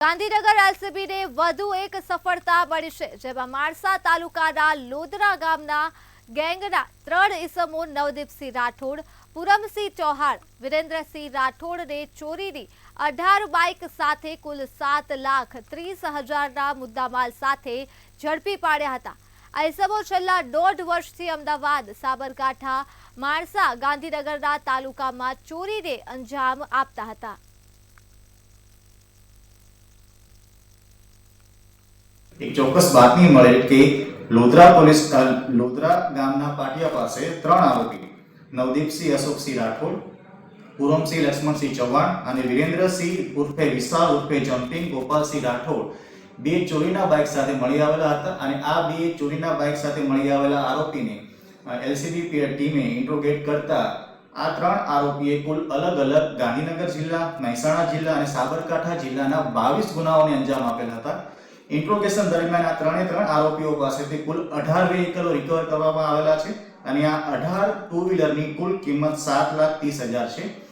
ગાંધીનગર એલસીબીને વધુ એક સફળતા મળી છે, જેમાં માણસા તાલુકાના લોદરા ગામના ગેંગના 3 ઇસમો નવદીપસિંહ રાઠોડ, પૂરમસિંહ ચૌહાણ, વિરેન્દ્રસિંહ રાઠોડને ચોરીની 18 બાઇક સાથે કુલ 7,30,000ના મુદ્દામાલ સાથે ઝડપી પાડ્યા હતા। આ ઇસમો છેલ્લા 1.5 વર્ષથી અમદાવાદ, સાબરકાંઠા, માણસા, ગાંધીનગરના તાલુકામાં ચોરીને અંજામ આપતા હતા। एक ચોક્કસ બાતમી મળેલ કે લોધરા ગામના પાટિયા પાસે 3 આરોપી નવદીપસિંહ અશોકસિંહ રાઠોડ, પૂરમસિંહ લક્ષ્મણસિંહ ચૌહાણ અને વિરેન્દ્રસિંહ ઉર્ફે વિશાલ ઉર્ફે જમ્પિંગ ગોપાલસિંહ રાઠોડ 2 ચોરીના બાઇક સાથે મળી આવેલા હતા અને આ 2 ચોરીના બાઇક સાથે મળી આવેલા આરોપીને એલસીબી ટીમે ઇન્ટ્રોગેટ કરતા આ 3 આરોપીએ કુલ અલગ અલગ ગાંધીનગર જિલ્લા, મહેસાણા જિલ્લા અને સાબરકાંઠા જિલ્લાના 22 ગુનાઓને અંજામ આપેલા હતા। ઇન્ટ્રોગેશન દરમિયાન આ 3 આરોપીઓ પાસેથી કુલ 18 વ્હીકલો રિકવર કરવામાં આવેલા છે અને આ 18 ટુ વ્હીલરની કુલ કિંમત 7,30,000 છે।